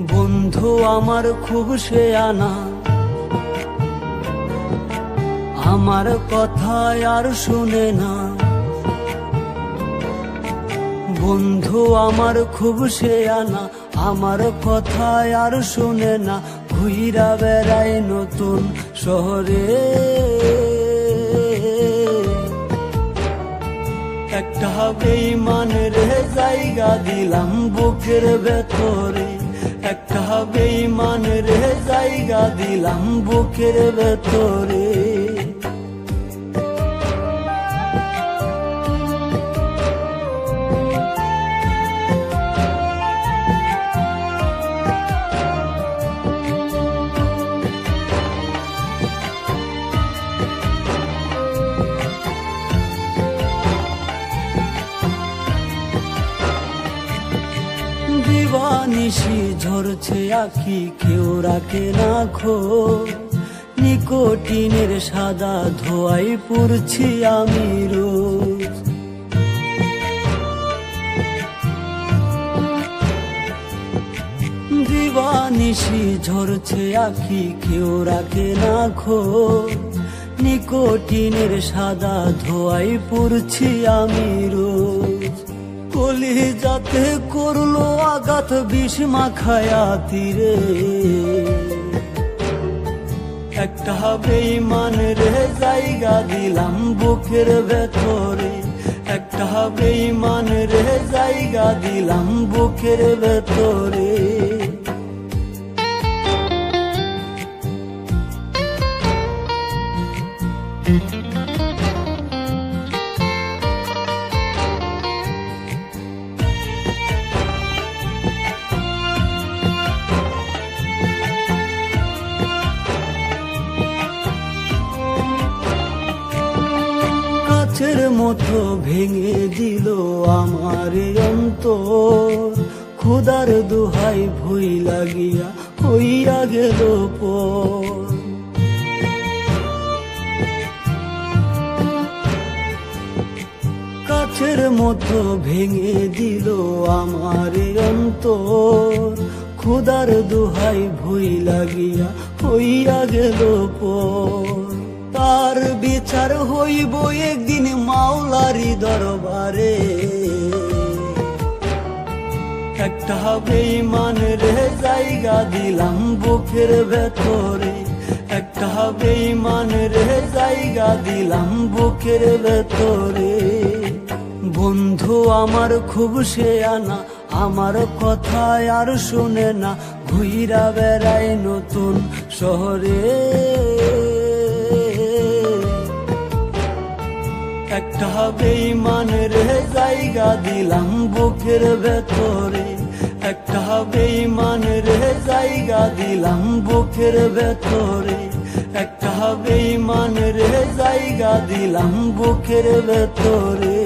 বন্ধু আমার খুব শেয়ানা, আমার কথা আর শুনে না। বন্ধু আমার খুব শেয়ানা, আমার কথা আর শুনে না। ঘুইরা বেড়াই নতুন শহরে, একটা বেঈমানের জায়গা দিলাম বুকের ভেতরে, একটা বেঈমানের জায়গা দিলাম বুকের ভেতরে। দিবানিশি ঝরছে আঁখি, কেউ রাখে না খোঁজ। নিকোটিনের সাদা ধোয়াই পুড়ছি আমি রোজ। দিবানিশি ঝরছে আঁখি, কেউ রাখে না খোঁজ। নিকোটিনের সাদা ধোয়াই পুড়ছি আমি রোজ। কলিজাতে করলো আঘাত বিষ মাখায়া তীরে, একটা বেঈমানের জায়গা দিলাম বুকের ভেতরে, একটা বেঈমানের জায়গা দিলাম বুকের ভেতরে। কাচের মতো ভেঙে দিল আমার অন্তর, খোদার দোহাই ভুই লাগিয়া হইয়া গেল পর। কাচের মতো ভেঙে দিল আমার অন্তর, খোদার দোহাই ভুই লাগিয়া হইয়া গেল পর। তার বিচার হইব একদিন মাওলারি দরবারে, একটা বেঈমানের জায়গা দিলাম বুকের ভেতরে, একটা বেঈমানের জায়গা দিলাম বুকের ভেতরে। বন্ধু আমার খুব শেয়ানা, আমার কথা আর শুনে না। ঘুইরা বেড়াই নতুন শহরে, একটা বেঈমানের জায়গা দিলাম বুকের ভেতরে, একটা বেঈমানের জায়গা দিলাম বুকের ভেতরে, একটা বেঈমানের জায়গা দিলাম বুকের ভেতরে।